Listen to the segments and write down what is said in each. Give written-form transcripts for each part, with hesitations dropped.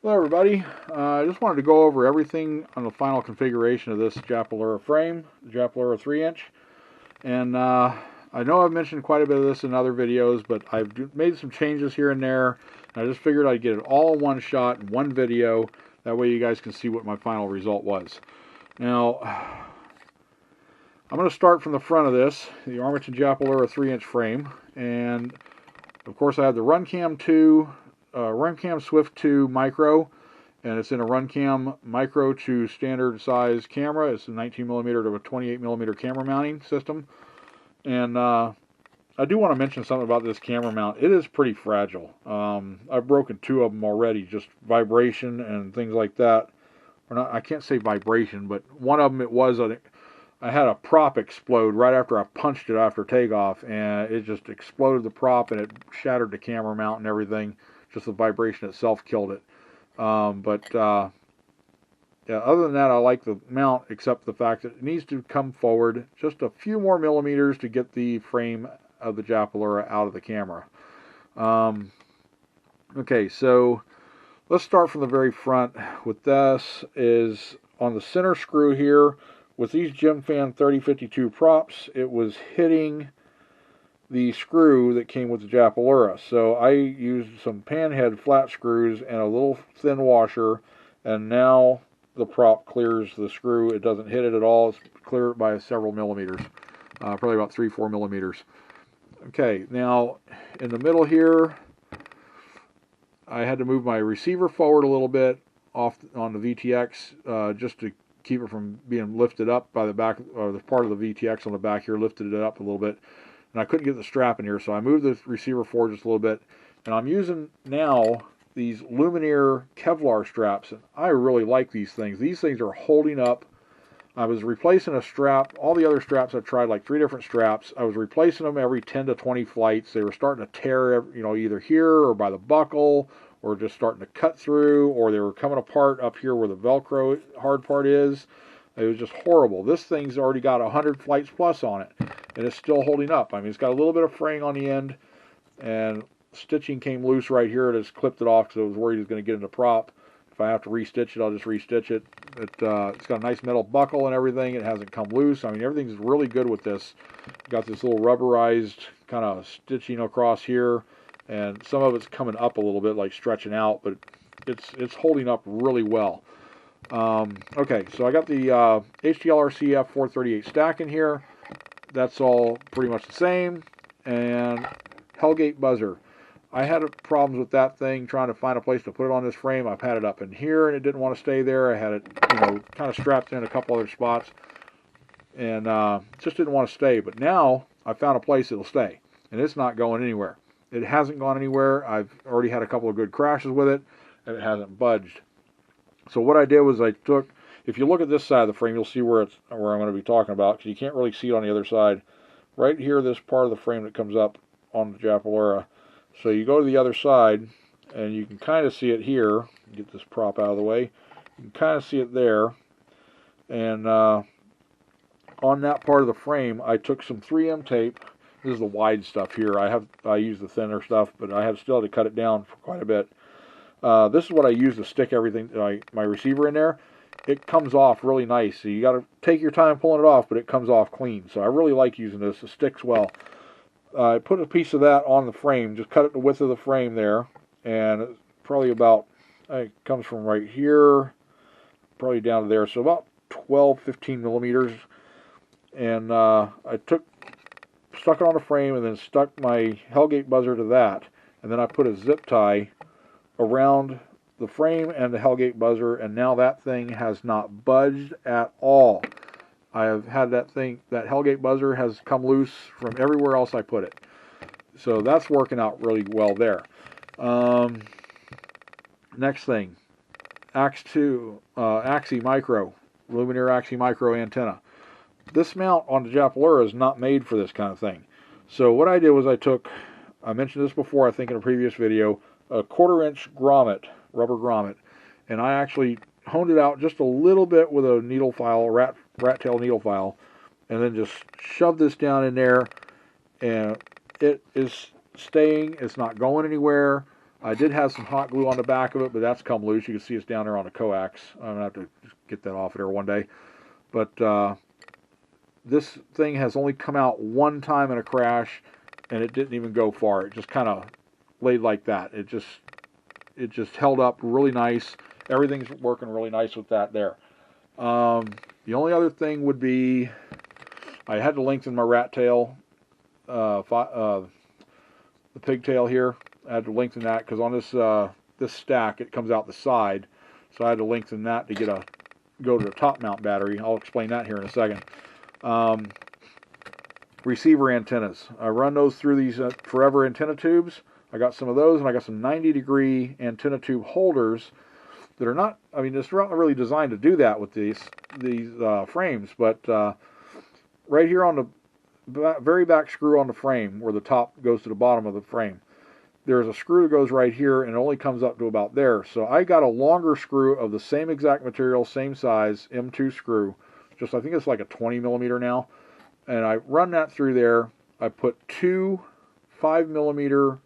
Hello everybody, I just wanted to go over everything on the final configuration of this Japalura frame, the Japalura 3-inch. And I know I've mentioned quite a bit of this in other videos, but I've made some changes here and there. And I just figured I'd get it all in one shot in one video. That way you guys can see what my final result was. Now, I'm going to start from the front of this, the Armattan Japalura 3-inch frame. And of course I have the RunCam 2. RunCam Swift 2 Micro, and it's in a RunCam Micro to standard size camera. It's a 19mm to a 28mm camera mounting system. And I do want to mention something about this camera mount. It is pretty fragile. I've broken two of them already, just vibration and things like that. Or not, I can't say vibration, but one of them I had a prop explode right after I punched it after takeoff, and it just exploded the prop and it shattered the camera mount and everything. Just the vibration itself killed it. Yeah, other than that, I like the mount, except the fact that it needs to come forward just a few more millimeters to get the frame of the Japalura out of the camera. Okay, so let's start from the very front. With this is on the center screw here. With these GemFan 3052 props, it was hitting the screw that came with the Japalura. So I used some panhead flat screws and a little thin washer, and now the prop clears the screw. It doesn't hit it at all. It's clear by several millimeters, probably about 3-4 millimeters. Okay, now in the middle here, I had to move my receiver forward a little bit off on the VTX just to keep it from being lifted up by the back, or the part of the VTX on the back here lifted it up a little bit. And I couldn't get the strap in here, so I moved the receiver forward just a little bit. And I'm using now these Luminaire Kevlar straps, and I really like these things. These things are holding up. I was replacing a strap. All the other straps I've tried, like 3 different straps, I was replacing them every 10 to 20 flights. They were starting to tear, either here or by the buckle, or just starting to cut through, or they were coming apart up here where the Velcro hard part is. It was just horrible. This thing's already got 100 flights plus on it, and it's still holding up. I mean, it's got a little bit of fraying on the end, and stitching came loose right here. I just clipped it off because I was worried it was going to get in the prop. If I have to restitch it, I'll just restitch it. It's got a nice metal buckle and everything. It hasn't come loose. I mean, everything's really good with this. Got this little rubberized kind of stitching across here, and some of it's coming up a little bit, like stretching out, but it's holding up really well. Okay, so I got the HGLRC F438 stack in here. That's all pretty much the same. And Hellgate buzzer. I had problems with that thing trying to find a place to put it on this frame. I've had it up in here and it didn't want to stay there. I had it, kind of strapped in a couple other spots, and just didn't want to stay. But now I found a place that'll stay, and it's not going anywhere. It hasn't gone anywhere. I've already had a couple of good crashes with it, and it hasn't budged. So what I did was I took, if you look at this side of the frame, you'll see where I'm going to be talking about, because you can't really see it on the other side. Right here, this part of the frame that comes up on the Japalura. So you go to the other side, and you can kind of see it here. Get this prop out of the way. You can kind of see it there. And on that part of the frame, I took some 3M tape. This is the wide stuff here. I use the thinner stuff, but I still had to cut it down for quite a bit. This is what I use to stick everything, my receiver in there. It comes off really nice. So you got to take your time pulling it off, but it comes off clean. So I really like using this. It sticks well. I put a piece of that on the frame. Just cut it the width of the frame there, and it's probably about, it comes from right here, probably down to there. So about 12-15 millimeters. And I stuck it on the frame, and then stuck my Hellgate buzzer to that, and then I put a zip tie around the frame and the Hellgate buzzer, and now that thing has not budged at all. I have had that Hellgate buzzer has come loose from everywhere else I put it. So that's working out really well there. Next thing, AXII Micro, Luminaire AXII Micro antenna. This mount on the Japalura is not made for this kind of thing. So what I did was I mentioned this before, I think in a previous video, a 1/4-inch grommet, rubber grommet, and I actually honed it out just a little bit with a needle file, rat tail needle file, and then just shoved this down in there, and it is staying. It's not going anywhere. I did have some hot glue on the back of it, but that's come loose. You can see it's down there on the coax. I'm going to have to get that off of there one day. But this thing has only come out one time in a crash, and it didn't even go far. It just kind of laid like that. It just held up really nice. Everything's working really nice with that there. The only other thing would be I had to lengthen my rat tail, the pigtail here. I had to lengthen that because on this stack it comes out the side, so I had to lengthen that to go to the top mount battery. I'll explain that here in a second. Receiver antennas. I run those through these forever antenna tubes. I got some of those, and I got some 90-degree antenna tube holders that are not, I mean, it's not really designed to do that with these frames, but right here on the very back screw on the frame, where the top goes to the bottom of the frame, there's a screw that goes right here, and it only comes up to about there. So I got a longer screw of the same exact material, same size, M2 screw, just I think it's like a 20 millimeter now, and I run that through there. I put two 5 millimeter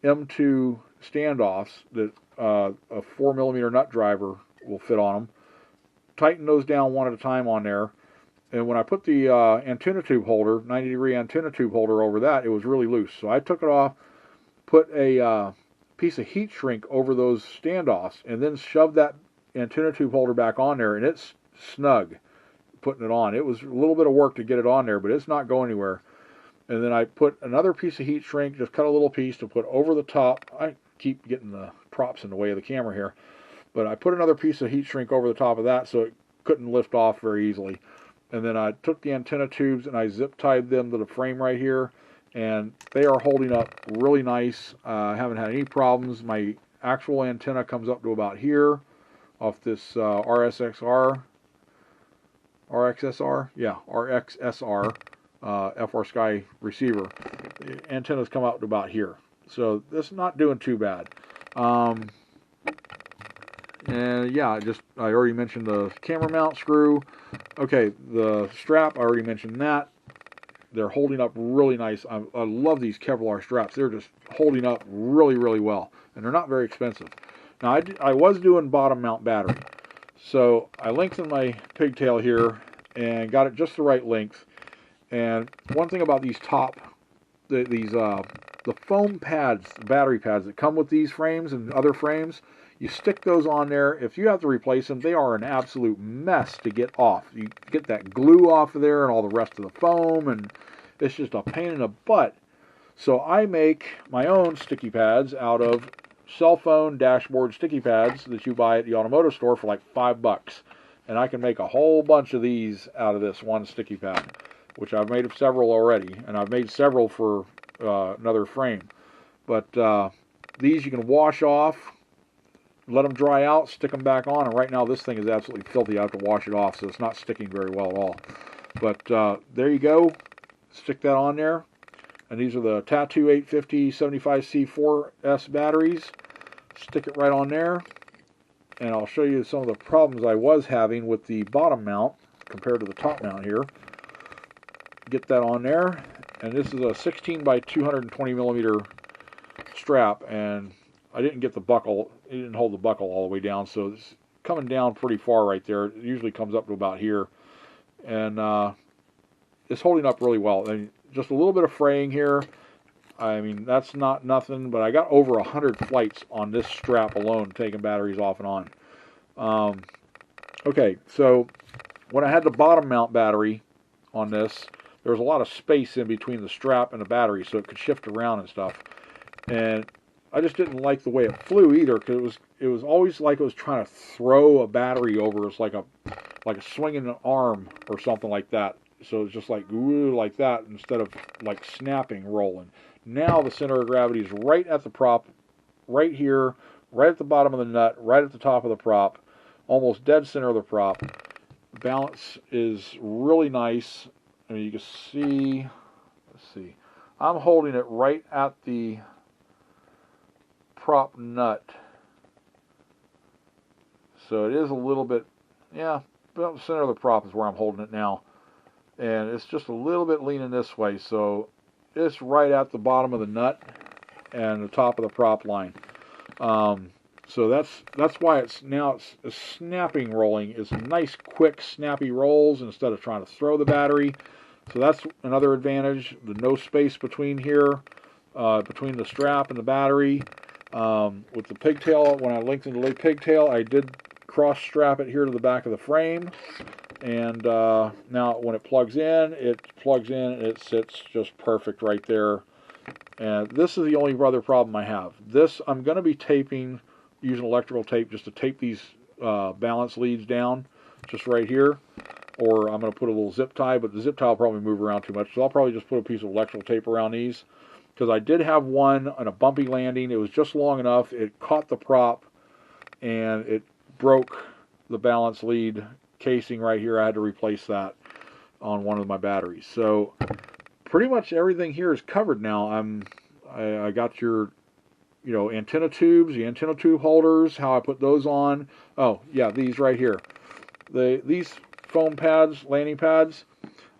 M2 standoffs that a 4 millimeter nut driver will fit on them. Tighten those down one at a time on there. And when I put the antenna tube holder, 90-degree antenna tube holder over that, it was really loose. So I took it off, put a piece of heat shrink over those standoffs, and then shoved that antenna tube holder back on there, and it's snug putting it on. It was a little bit of work to get it on there, but it's not going anywhere. And then I put another piece of heat shrink, just cut a little piece to put over the top. I keep getting the props in the way of the camera here. But I put another piece of heat shrink over the top of that so it couldn't lift off very easily. And then I took the antenna tubes and I zip tied them to the frame right here. And they are holding up really nice. I haven't had any problems. My actual antenna comes up to about here off this R-XSR. Yeah, R-XSR. FrSky receiver. The antennas come out to about here, so this is not doing too bad. And yeah, I already mentioned the camera mount screw. Okay, the strap, I already mentioned that. They're holding up really nice. I love these Kevlar straps. They're just holding up really, really well, and they're not very expensive. Now I was doing bottom mount battery, so I lengthened my pigtail here and got it just the right length. And one thing about these the foam pads, the battery pads that come with these frames and other frames, you stick those on there. If you have to replace them, they are an absolute mess to get off. You get that glue off of there and all the rest of the foam, and it's just a pain in the butt. So I make my own sticky pads out of cell phone dashboard sticky pads that you buy at the automotive store for like $5. And I can make a whole bunch of these out of this one sticky pad, which I've made several already, and I've made several for another frame. But these you can wash off, let them dry out, stick them back on, and right now this thing is absolutely filthy. I have to wash it off, so it's not sticking very well at all. But there you go. Stick that on there. And these are the Tattu 850 75C4S batteries. Stick it right on there. And I'll show you some of the problems I was having with the bottom mount compared to the top mount here. Get that on there, and this is a 16 by 220 millimeter strap, and I didn't get the buckle. It didn't hold the buckle all the way down, so it's coming down pretty far right there. It usually comes up to about here, and it's holding up really well. And just a little bit of fraying here. I mean, that's not nothing, but I got over 100 flights on this strap alone, taking batteries off and on. Okay, so when I had the bottom mount battery on this, there was a lot of space in between the strap and the battery, so it could shift around and stuff. And I just didn't like the way it flew either, because it was always like it was trying to throw a battery over. It's like a swinging an arm or something like that. So it's just like ooh, like that, instead of like snapping, rolling. Now the center of gravity is right at the prop, right here, right at the bottom of the nut, right at the top of the prop, almost dead center of the prop. Balance is really nice. I mean, you can see, let's see, I'm holding it right at the prop nut. So it is a little bit, yeah, about the center of the prop is where I'm holding it now. And it's just a little bit leaning this way, so it's right at the bottom of the nut and the top of the prop line. So that's why it's snapping rolling. It's nice, quick, snappy rolls instead of trying to throw the battery. So that's another advantage. The no space between here, between the strap and the battery. With the pigtail, when I lengthened the pigtail, I did cross strap it here to the back of the frame. And now when it plugs in, and it sits just perfect right there. And this is the only other problem I have. This, I'm going to be taping, using electrical tape just to tape these balance leads down, just right here. Or I'm going to put a little zip tie, but the zip tie will probably move around too much. So I'll probably just put a piece of electrical tape around these. Because I did have one on a bumpy landing. It was just long enough. It caught the prop, and it broke the balance lead casing right here. I had to replace that on one of my batteries. So pretty much everything here is covered now. I got your, antenna tubes, the antenna tube holders, how I put those on. Oh yeah, these right here. These foam pads, landing pads,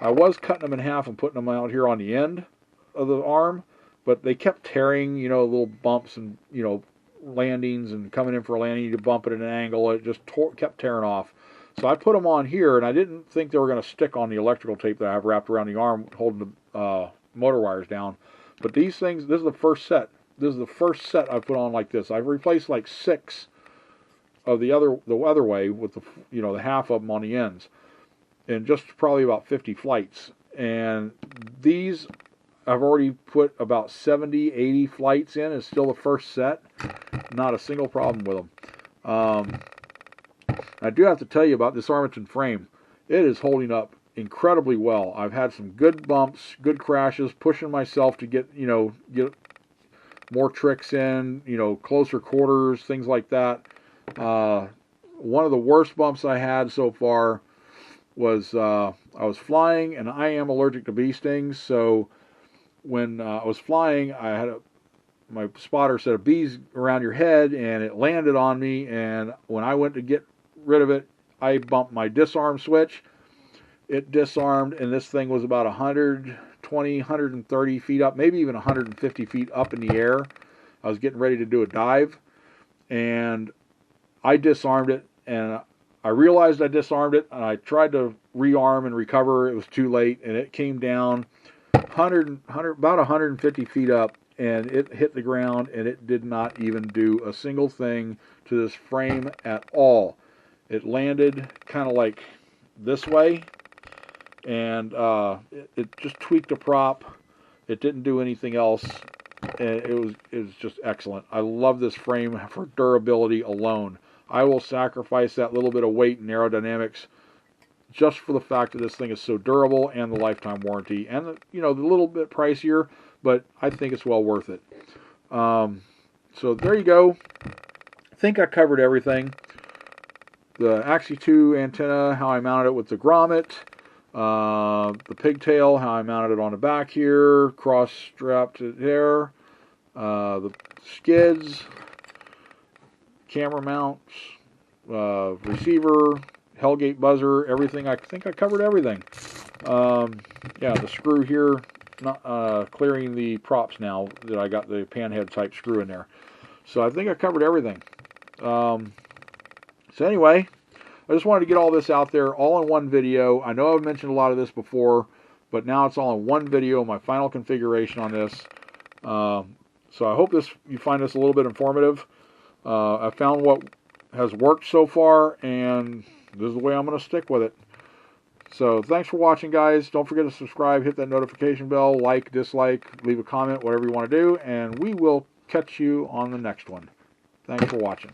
I was cutting them in half and putting them out here on the end of the arm, but they kept tearing, little bumps and, landings and coming in for a landing, you bump it at an angle, it just kept tearing off. So I put them on here, and I didn't think they were going to stick on the electrical tape that I have wrapped around the arm holding the motor wires down. But these things, this is the first set. This is the first set I've put on like this. I've replaced like 6 of the other way with the, the half of them on the ends, in just probably about 50 flights. And these I've already put about 70, 80 flights in. It's still the first set. Not a single problem with them. I do have to tell you about this Armattan frame. It is holding up incredibly well. I've had some good bumps, good crashes, pushing myself to get more tricks in, closer quarters, things like that. One of the worst bumps I had so far was I was flying, and I am allergic to bee stings, so when I was flying, I had my spotter said, "A bee's around your head," and it landed on me, and when I went to get rid of it, I bumped my disarm switch. It disarmed, and this thing was about 120, 130 feet up, maybe even 150 feet up in the air. I was getting ready to do a dive, and I disarmed it, and I realized I disarmed it, and I tried to rearm and recover. It was too late, and it came down about 150 feet up, and it hit the ground, and it did not even do a single thing to this frame at all. It landed kind of like this way, and it just tweaked a prop. It didn't do anything else, and it was just excellent. I love this frame for durability alone. I will sacrifice that little bit of weight and aerodynamics just for the fact that this thing is so durable, and the lifetime warranty, and the little bit pricier, but I think it's well worth it. So there you go. I think I covered everything. The AXII antenna, how I mounted it with the grommet, the pigtail, how I mounted it on the back here, cross-strapped it there, the skids, camera mounts, receiver, Hellgate buzzer, everything. I think I covered everything. Yeah, the screw here, not clearing the props now that I got the panhead type screw in there. So I think I covered everything. So anyway, I just wanted to get all this out there, all in one video. I know I've mentioned a lot of this before, but now it's all in one video, my final configuration on this. So I hope you find this a little bit informative. I found what has worked so far, and this is the way I'm going to stick with it. So thanks for watching, guys. Don't forget to subscribe, hit that notification bell, like, dislike, leave a comment, whatever you want to do, and we will catch you on the next one. Thanks for watching.